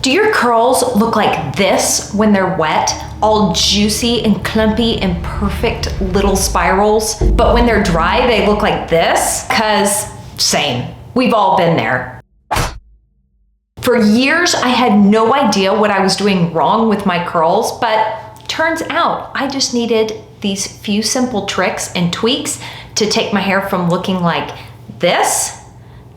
Do your curls look like this when they're wet? All juicy and clumpy and perfect little spirals. But when they're dry, they look like this? 'Cause same. We've all been there. For years, I had no idea what I was doing wrong with my curls, but turns out I just needed these few simple tricks and tweaks to take my hair from looking like this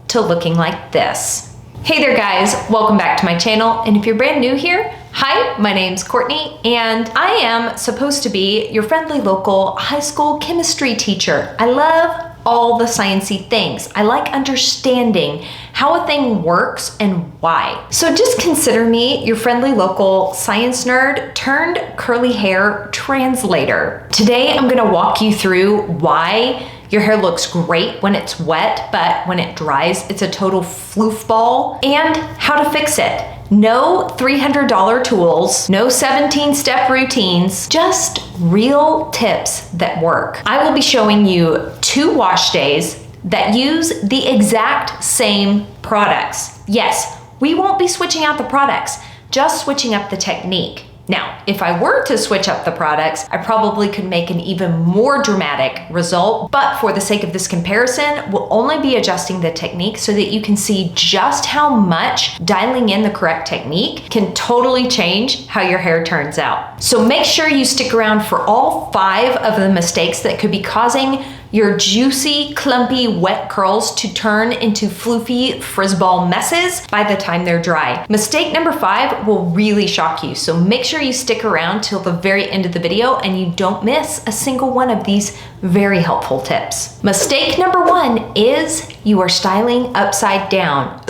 to looking like this. Hey there guys, welcome back to my channel. And if you're brand new here, hi, my name's Courtney and I am supposed to be your friendly local high school chemistry teacher. I love all the sciencey things. I like understanding how a thing works and why. So just consider me your friendly local science nerd turned curly hair translator. Today I'm gonna walk you through why your hair looks great when it's wet, but when it dries, it's a total floof ball, and how to fix it. No $300 tools, no 17-step routines, just real tips that work. I will be showing you 2 wash days that use the exact same products. Yes, we won't be switching out the products, just switching up the technique. Now, if I were to switch up the products, I probably could make an even more dramatic result, but for the sake of this comparison, we'll only be adjusting the technique so that you can see just how much dialing in the correct technique can totally change how your hair turns out. So make sure you stick around for all 5 of the mistakes that could be causing your juicy, clumpy, wet curls to turn into floofy frizzball messes by the time they're dry. Mistake number 5 will really shock you, so make sure you stick around till the very end of the video and you don't miss a single one of these very helpful tips. Mistake number 1 is you are styling upside down.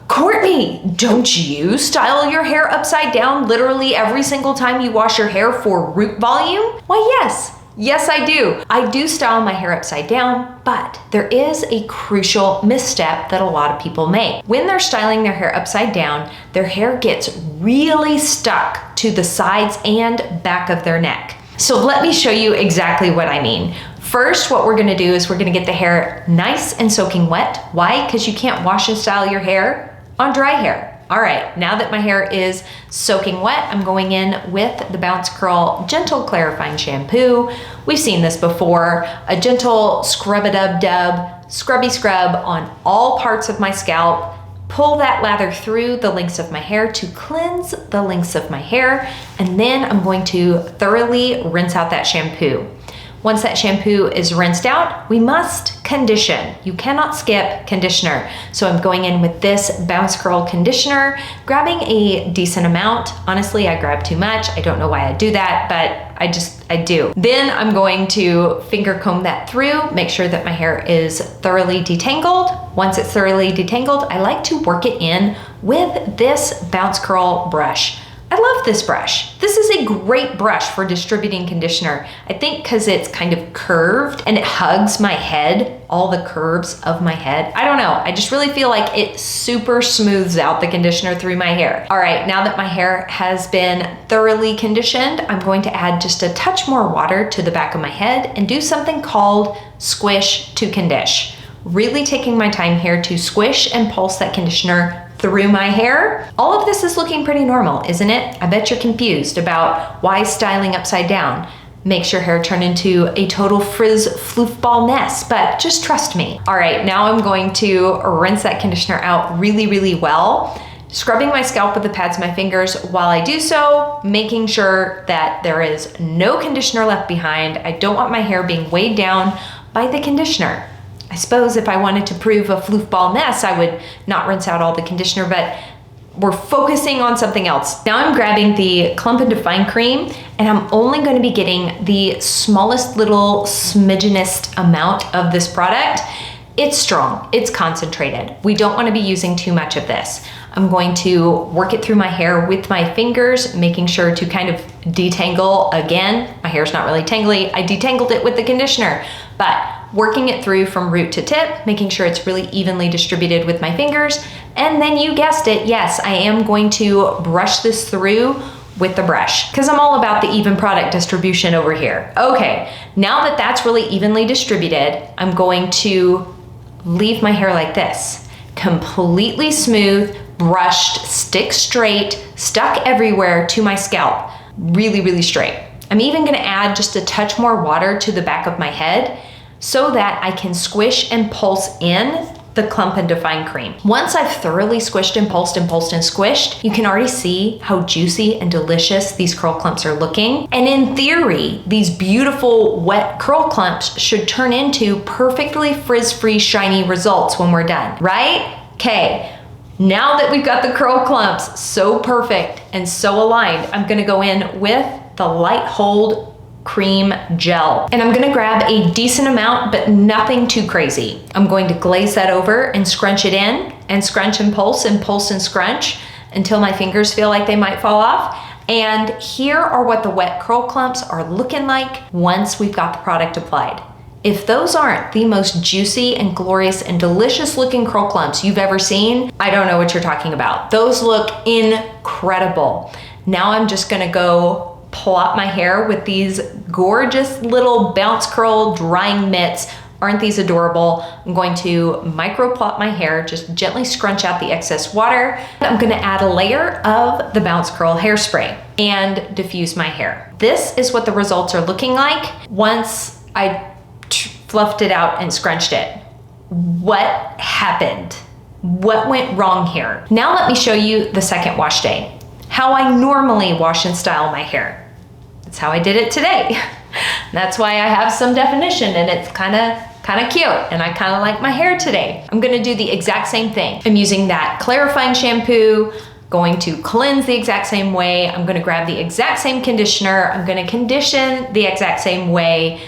Courtney, don't you style your hair upside down literally every single time you wash your hair for root volume? Why, yes. Yes, I do. I do style my hair upside down, but there is a crucial misstep that a lot of people make. When they're styling their hair upside down, their hair gets really stuck to the sides and back of their neck. So let me show you exactly what I mean. First, what we're gonna do is we're gonna get the hair nice and soaking wet. Why? Because you can't wash and style your hair on dry hair. All right, now that my hair is soaking wet, I'm going in with the Bounce Curl Gentle Clarifying Shampoo. We've seen this before, a gentle scrub-a-dub-dub, scrubby scrub on all parts of my scalp. Pull that lather through the lengths of my hair to cleanse the lengths of my hair, and then I'm going to thoroughly rinse out that shampoo. Once that shampoo is rinsed out, we must condition. You cannot skip conditioner. So I'm going in with this Bounce Curl conditioner, grabbing a decent amount. Honestly, I grab too much. I don't know why I do that, but I do. Then I'm going to finger comb that through, make sure that my hair is thoroughly detangled. Once it's thoroughly detangled, I like to work it in with this Bounce Curl brush. I love this brush. This is a great brush for distributing conditioner. I think because it's kind of curved and it hugs my head, all the curves of my head. I don't know, I just really feel like it super smooths out the conditioner through my hair. All right, now that my hair has been thoroughly conditioned, I'm going to add just a touch more water to the back of my head and do something called squish to condish. Really taking my time here to squish and pulse that conditioner through my hair. All of this is looking pretty normal, isn't it? I bet you're confused about why styling upside down makes your hair turn into a total frizz floof ball mess, but just trust me. All right, now I'm going to rinse that conditioner out really, really well, scrubbing my scalp with the pads of my fingers while I do so, making sure that there is no conditioner left behind. I don't want my hair being weighed down by the conditioner. I suppose if I wanted to prove a floof ball mess, I would not rinse out all the conditioner, but we're focusing on something else. Now I'm grabbing the Clump and Define Cream, and I'm only going to be getting the smallest little smidgenest amount of this product. It's strong, it's concentrated. We don't want to be using too much of this. I'm going to work it through my hair with my fingers, making sure to kind of detangle again. My hair's not really tangly. I detangled it with the conditioner, but working it through from root to tip, making sure it's really evenly distributed with my fingers. And then you guessed it, yes, I am going to brush this through with the brush because I'm all about the even product distribution over here. Okay, now that that's really evenly distributed, I'm going to leave my hair like this, completely smooth, brushed, stick straight, stuck everywhere to my scalp. Really, really straight. I'm even gonna add just a touch more water to the back of my head so that I can squish and pulse in the Clump and Define Cream. Once I've thoroughly squished and pulsed and pulsed and squished, you can already see how juicy and delicious these curl clumps are looking. And in theory, these beautiful wet curl clumps should turn into perfectly frizz-free, shiny results when we're done, right? Okay, now that we've got the curl clumps so perfect and so aligned, I'm gonna go in with the Light Hold Cream Gel. And I'm gonna grab a decent amount, but nothing too crazy. I'm going to glaze that over and scrunch it in and scrunch and pulse and scrunch until my fingers feel like they might fall off. And here are what the wet curl clumps are looking like once we've got the product applied. If those aren't the most juicy and glorious and delicious looking curl clumps you've ever seen, I don't know what you're talking about. Those look incredible. Now I'm just gonna go plot my hair with these gorgeous little bounce curl drying mitts. Aren't these adorable? I'm going to micro plot my hair, just gently scrunch out the excess water. I'm gonna add a layer of the bounce curl hairspray and diffuse my hair. This is what the results are looking like once I fluffed it out and scrunched it. What happened? What went wrong here? Now let me show you the second wash day. How I normally wash and style my hair. That's how I did it today. That's why I have some definition and it's kind of cute and I kind of like my hair today. I'm gonna do the exact same thing. I'm using that clarifying shampoo, going to cleanse the exact same way. I'm gonna grab the exact same conditioner. I'm gonna condition the exact same way,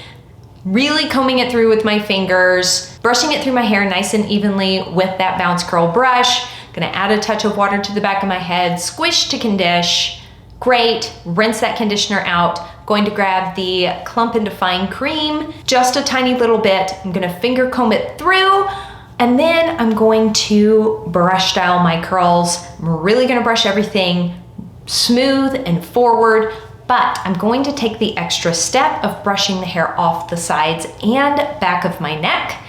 really combing it through with my fingers, brushing it through my hair nice and evenly with that bounce curl brush. Gonna add a touch of water to the back of my head, squish to condition. Great, rinse that conditioner out. Going to grab the Clump and Define Cream, just a tiny little bit. I'm gonna finger comb it through, and then I'm going to brush style my curls. I'm really gonna brush everything smooth and forward, but I'm going to take the extra step of brushing the hair off the sides and back of my neck.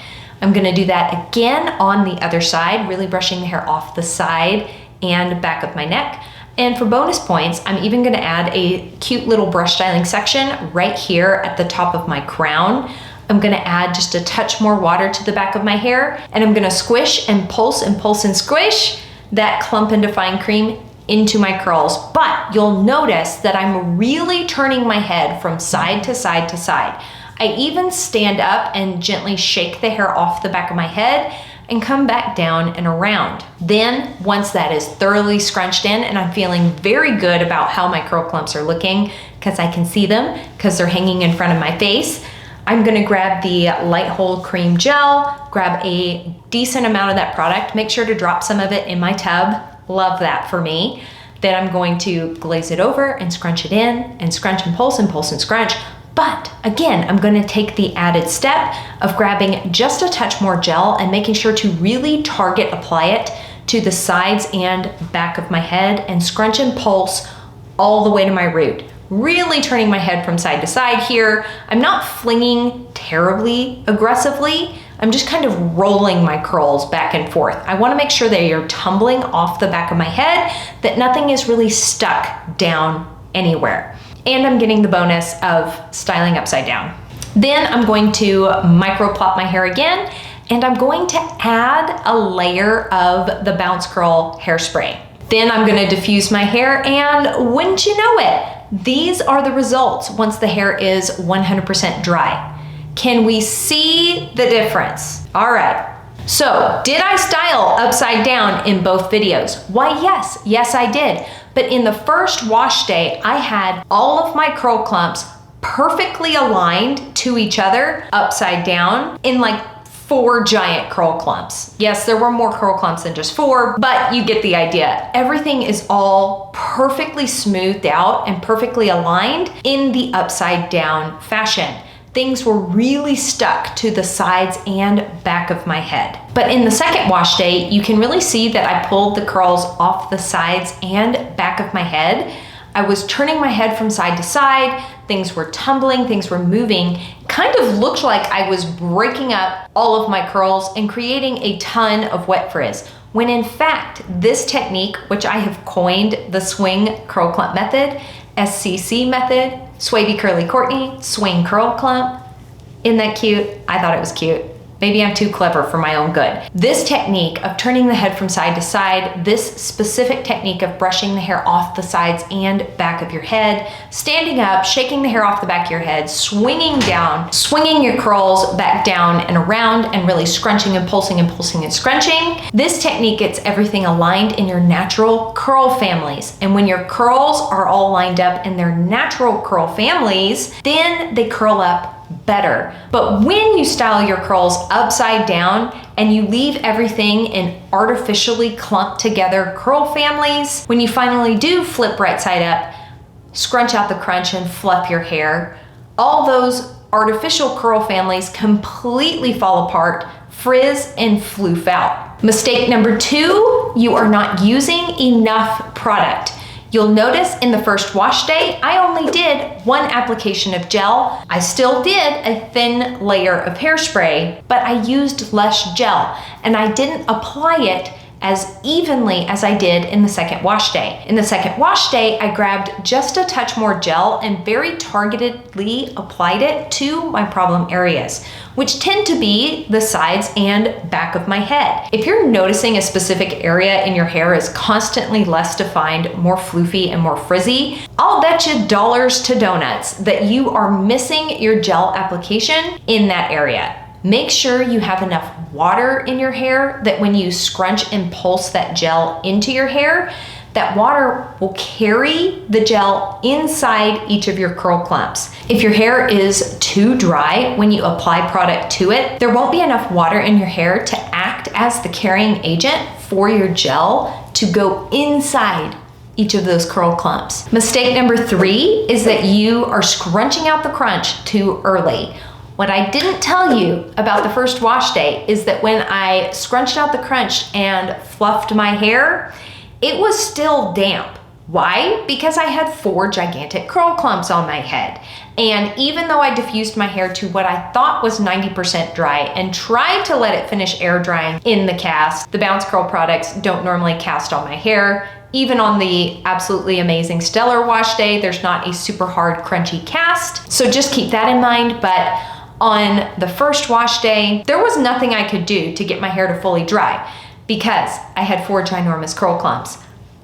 I'm gonna do that again on the other side, really brushing the hair off the side and back of my neck. And for bonus points, I'm even gonna add a cute little brush styling section right here at the top of my crown. I'm gonna add just a touch more water to the back of my hair, and I'm gonna squish and pulse and squish that Clump and Define Cream into my curls. But you'll notice that I'm really turning my head from side to side to side. I even stand up and gently shake the hair off the back of my head and come back down and around. Then, once that is thoroughly scrunched in and I'm feeling very good about how my curl clumps are looking, because I can see them, because they're hanging in front of my face, I'm gonna grab the Light Hold Cream Gel, grab a decent amount of that product, make sure to drop some of it in my tub, love that for me. Then I'm going to glaze it over and scrunch it in and scrunch and pulse and scrunch. But again, I'm gonna take the added step of grabbing just a touch more gel and making sure to really target apply it to the sides and back of my head and scrunch and pulse all the way to my root. Really turning my head from side to side here. I'm not flinging terribly aggressively. I'm just kind of rolling my curls back and forth. I wanna make sure they are tumbling off the back of my head, that nothing is really stuck down anywhere. And I'm getting the bonus of styling upside down. Then I'm going to micro plot my hair again, and I'm going to add a layer of the Bounce Curl hairspray. Then I'm gonna diffuse my hair, and wouldn't you know it, these are the results once the hair is 100% dry. Can we see the difference? All right. So, did I style upside down in both videos? Why, yes, I did. But in the first wash day, I had all of my curl clumps perfectly aligned to each other upside down in like 4 giant curl clumps. Yes, there were more curl clumps than just 4, but you get the idea. Everything is all perfectly smoothed out and perfectly aligned in the upside down fashion. Things were really stuck to the sides and back of my head. But in the second wash day, you can really see that I pulled the curls off the sides and back of my head. I was turning my head from side to side, things were tumbling, things were moving. Kind of looked like I was breaking up all of my curls and creating a ton of wet frizz. when in fact, this technique, which I have coined the swing curl clump method, SCC method, Swavy Curly Courtney, swing curl clump. Isn't that cute? I thought it was cute. Maybe I'm too clever for my own good. This technique of turning the head from side to side, this specific technique of brushing the hair off the sides and back of your head, standing up, shaking the hair off the back of your head, swinging down, swinging your curls back down and around, and really scrunching and pulsing and pulsing and scrunching. This technique gets everything aligned in your natural curl families. And when your curls are all lined up in their natural curl families, then they curl up better. But when you style your curls upside down and you leave everything in artificially clumped together curl families, when you finally do flip right side up, scrunch out the crunch and fluff your hair, all those artificial curl families completely fall apart, frizz and floof out. Mistake number 2, you are not using enough product. You'll notice in the first wash day, I only did 1 application of gel. I still did a thin layer of hairspray, but I used less gel and I didn't apply it as evenly as I did in the second wash day. In the second wash day, I grabbed just a touch more gel and very targetedly applied it to my problem areas, which tend to be the sides and back of my head. If you're noticing a specific area in your hair is constantly less defined, more floofy and more frizzy, I'll bet you dollars to donuts that you are missing your gel application in that area. Make sure you have enough water in your hair that when you scrunch and pulse that gel into your hair, that water will carry the gel inside each of your curl clumps. If your hair is too dry when you apply product to it, there won't be enough water in your hair to act as the carrying agent for your gel to go inside each of those curl clumps. Mistake number 3 is that you are scrunching out the crunch too early. What I didn't tell you about the first wash day is that when I scrunched out the crunch and fluffed my hair, it was still damp. Why? Because I had 4 gigantic curl clumps on my head. And even though I diffused my hair to what I thought was 90% dry and tried to let it finish air drying in the cast, the Bounce Curl products don't normally cast on my hair. Even on the absolutely amazing stellar wash day, there's not a super hard crunchy cast. So just keep that in mind. But on the first wash day, there was nothing I could do to get my hair to fully dry because I had 4 ginormous curl clumps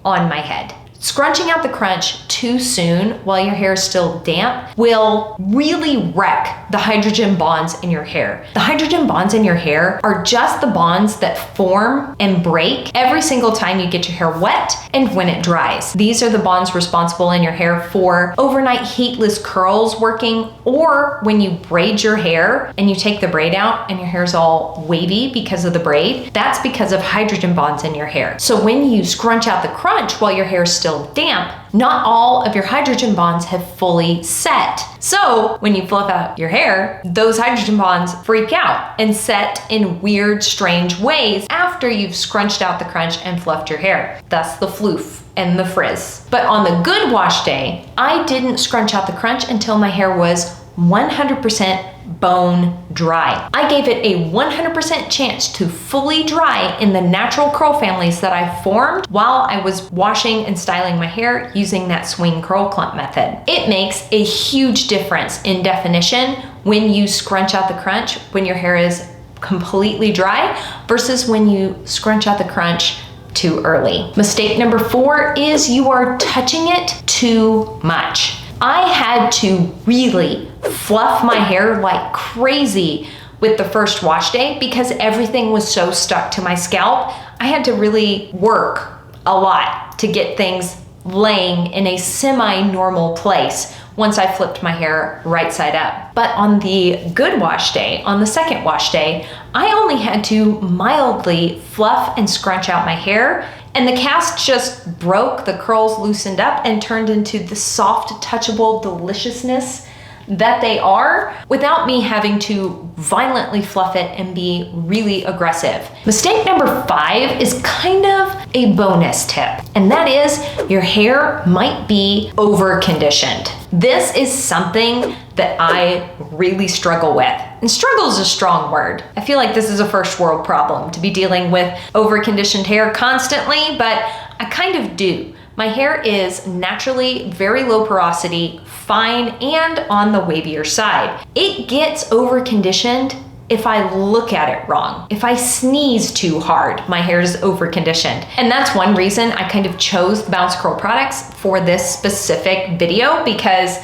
on my head. Scrunching out the crunch too soon while your hair is still damp will really wreck the hydrogen bonds in your hair. The hydrogen bonds in your hair are just the bonds that form and break every single time you get your hair wet and when it dries. These are the bonds responsible in your hair for overnight heatless curls working, or when you braid your hair and you take the braid out and your hair's all wavy because of the braid. That's because of hydrogen bonds in your hair. So when you scrunch out the crunch while your hair is still damp, not all of your hydrogen bonds have fully set. So when you fluff out your hair, those hydrogen bonds freak out and set in weird, strange ways after you've scrunched out the crunch and fluffed your hair. Thus the floof and the frizz. But on the good wash day, I didn't scrunch out the crunch until my hair was 100% bone dry. I gave it a 100% chance to fully dry in the natural curl families that I formed while I was washing and styling my hair using that swing curl clump method. It makes a huge difference in definition when you scrunch out the crunch when your hair is completely dry versus when you scrunch out the crunch too early. Mistake number 4 is you are touching it too much. I had to really fluff my hair like crazy with the first wash day because everything was so stuck to my scalp. I had to really work a lot to get things laying in a semi-normal place once I flipped my hair right side up. But on the good wash day, on the second wash day, I only had to mildly fluff and scrunch out my hair, and the cast just broke, the curls loosened up and turned into the soft, touchable deliciousness that they are without me having to violently fluff it and be really aggressive. Mistake number 5 is kind of a bonus tip, and that is your hair might be over conditioned. This is something that I really struggle with. And struggle is a strong word. I feel like this is a first world problem to be dealing with over-conditioned hair constantly, but I kind of do. My hair is naturally very low porosity, fine, and on the wavier side. It gets over-conditioned if I look at it wrong. If I sneeze too hard, my hair is over-conditioned. And that's one reason I kind of chose the Bounce Curl products for this specific video, because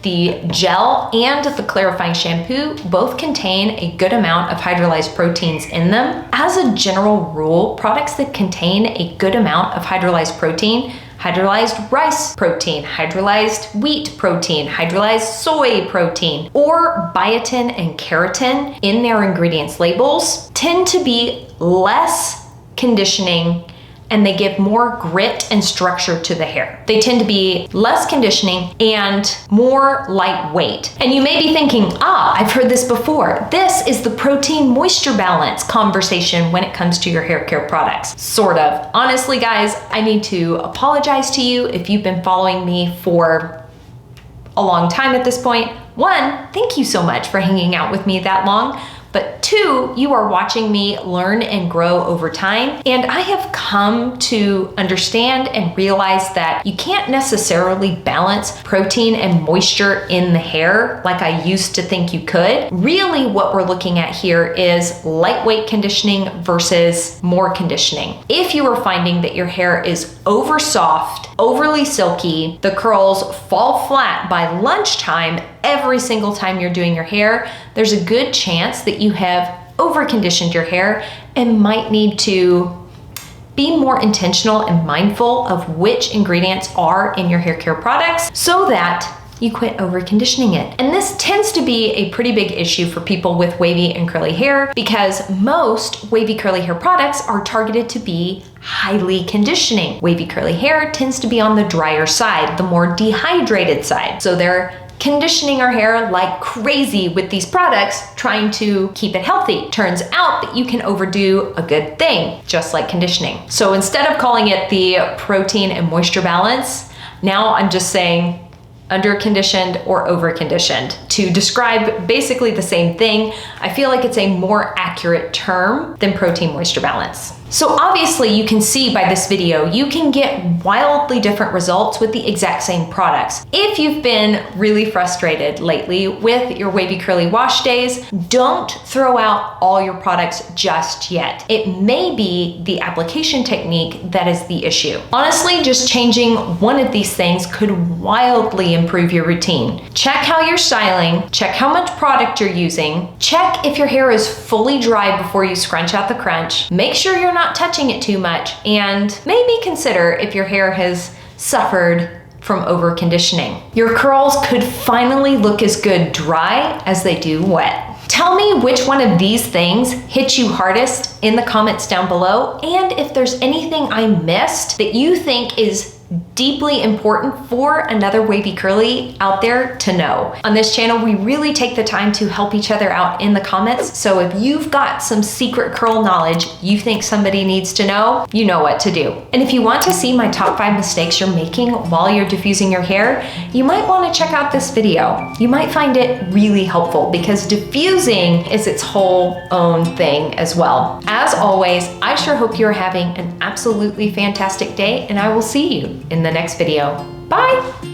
the gel and the clarifying shampoo both contain a good amount of hydrolyzed proteins in them. As a general rule, products that contain a good amount of hydrolyzed protein, hydrolyzed rice protein, hydrolyzed wheat protein, hydrolyzed soy protein, or biotin and keratin in their ingredients labels, tend to be less conditioning, and they give more grit and structure to the hair. They tend to be less conditioning and more lightweight. And you may be thinking, I've heard this before. This is the protein moisture balance conversation when it comes to your hair care products. Sort of. Honestly, guys, I need to apologize to you if you've been following me for a long time at this point. One, thank you so much for hanging out with me that long. But two, you are watching me learn and grow over time. And I have come to understand and realize that you can't necessarily balance protein and moisture in the hair like I used to think you could. Really, what we're looking at here is lightweight conditioning versus more conditioning. If you are finding that your hair is over soft, overly silky, the curls fall flat by lunchtime every single time you're doing your hair, there's a good chance that you have over-conditioned your hair and might need to be more intentional and mindful of which ingredients are in your hair care products so that you quit over-conditioning it. And this tends to be a pretty big issue for people with wavy and curly hair, because most wavy curly hair products are targeted to be highly conditioning. Wavy curly hair tends to be on the drier side, the more dehydrated side. So they're conditioning our hair like crazy with these products, trying to keep it healthy. Turns out that you can overdo a good thing, just like conditioning. So instead of calling it the protein and moisture balance, now I'm just saying under-conditioned or over-conditioned to describe basically the same thing. I feel like it's a more accurate term than protein moisture balance. So obviously you can see by this video, you can get wildly different results with the exact same products. If you've been really frustrated lately with your wavy curly wash days, don't throw out all your products just yet. It may be the application technique that is the issue. Honestly, just changing one of these things could wildly improve your routine. Check how you're styling, check how much product you're using, check if your hair is fully dry before you scrunch out the crunch, make sure you're not touching it too much, and maybe consider if your hair has suffered from over-conditioning. Your curls could finally look as good dry as they do wet. Tell me which one of these things hit you hardest in the comments down below, and if there's anything I missed that you think is deeply important for another wavy curly out there to know. On this channel, we really take the time to help each other out in the comments. So if you've got some secret curl knowledge you think somebody needs to know, you know what to do. And if you want to see my top 5 mistakes you're making while you're diffusing your hair, you might want to check out this video. You might find it really helpful because diffusing is its whole own thing as well. As always, I sure hope you're having an absolutely fantastic day, and I will see you in the next video. Bye!